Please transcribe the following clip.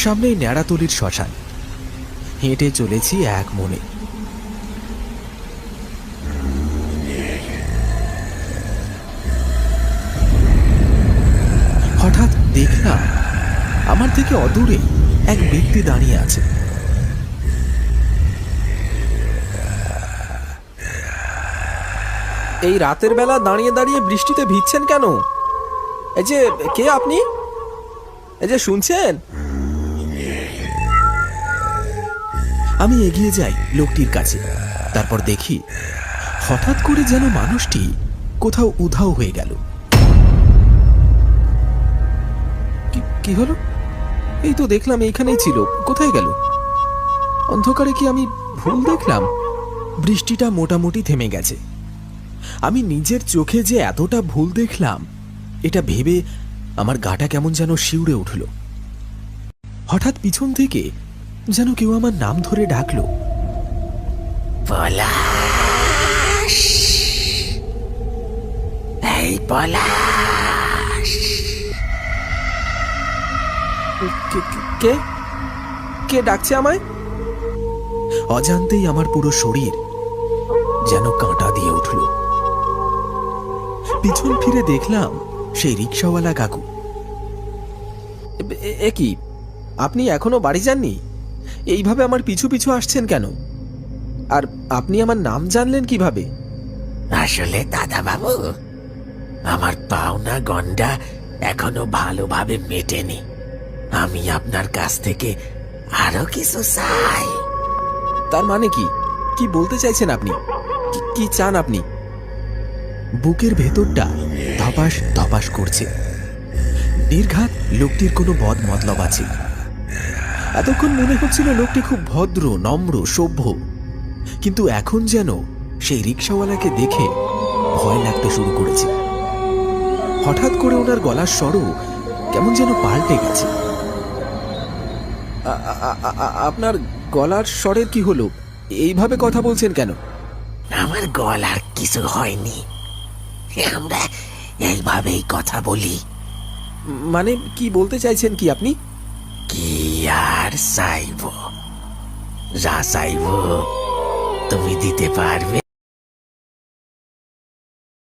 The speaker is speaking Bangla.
সামনেই ন্যাড়াতলির শ্মশান। হেঁটে চলেছি এক মনে। হঠাৎ দেখলাম আমার থেকে অদূরে এক ব্যক্তি দাঁড়িয়ে আছে। এই রাতের বেলা দাঁড়িয়ে দাঁড়িয়ে বৃষ্টিতে ভিজছেন কেন? এই যে কে আপনি? এই যে শুনছেন? আমি এগিয়ে যাই লোকটির কাছে। তারপর দেখি হঠাৎ করে যেন মানুষটি কোথাও উধাও হয়ে গেল। কি হলো? এই তো দেখলাম এইখানেই ছিল, কোথায় গেল? অন্ধকারে কি আমি ভুল দেখলাম? বৃষ্টিটা মোটামুটি থেমে গেছে। আমি নিজের চোখে যে এতটা ভুল দেখলাম এটা ভেবে আমার গাটা কেমন যেন শিউরে উঠল। হঠাৎ পিছন থেকে যেন কেউ আমার নাম ধরে ডাকলো, পলাশ, এই পলাশ। কে কে ডাকছে আমায়? অজান্তেই আমার পুরো শরীর যেন কাঁটা দিয়ে উঠল। পিছন ফিরে দেখলাম সেই রিক্সাওয়ালা কাকু। এ কি, আপনি এখনো বাড়ি যাননি? এইভাবে আমার পিছু পিছু আসছেন কেন? আর আপনি আমার নাম জানলেন কিভাবে? আসলে দাদা বাবু, আমার পাওনা গন্ডা এখনো ভালোভাবে মেটেনি। আমি আপনার কাছ থেকে আরো কিছু চাই। তার মানে কি? কি বলতে চাইছেন আপনি? কি চান আপনি? বুকের ভেতরটা ধপাস ধপাস করছে। নির্ঘাত লোকটির কোনো বদ মতলব আছে। এতক্ষণ মনে হচ্ছিল লোকটি খুব ভদ্র, নম্র, সভ্য, কিন্তু এখন যেন সেই রিক্সাওয়ালাকে দেখে ভয় লাগতে শুরু করেছে। হঠাৎ করে ওনার গলার স্বরও কেমন যেন পাল্টে গেছে। আপনার গলার স্বরের কি হলো? এইভাবে কথা বলছেন কেন? আমার গলার কিছু হয়নি, আমরা এইভাবেই কথা বলি। মানে কি বলতে চাইছেন কি আপনি? কি আর চাইব? যা চাইব তুমি দিতে পারবে?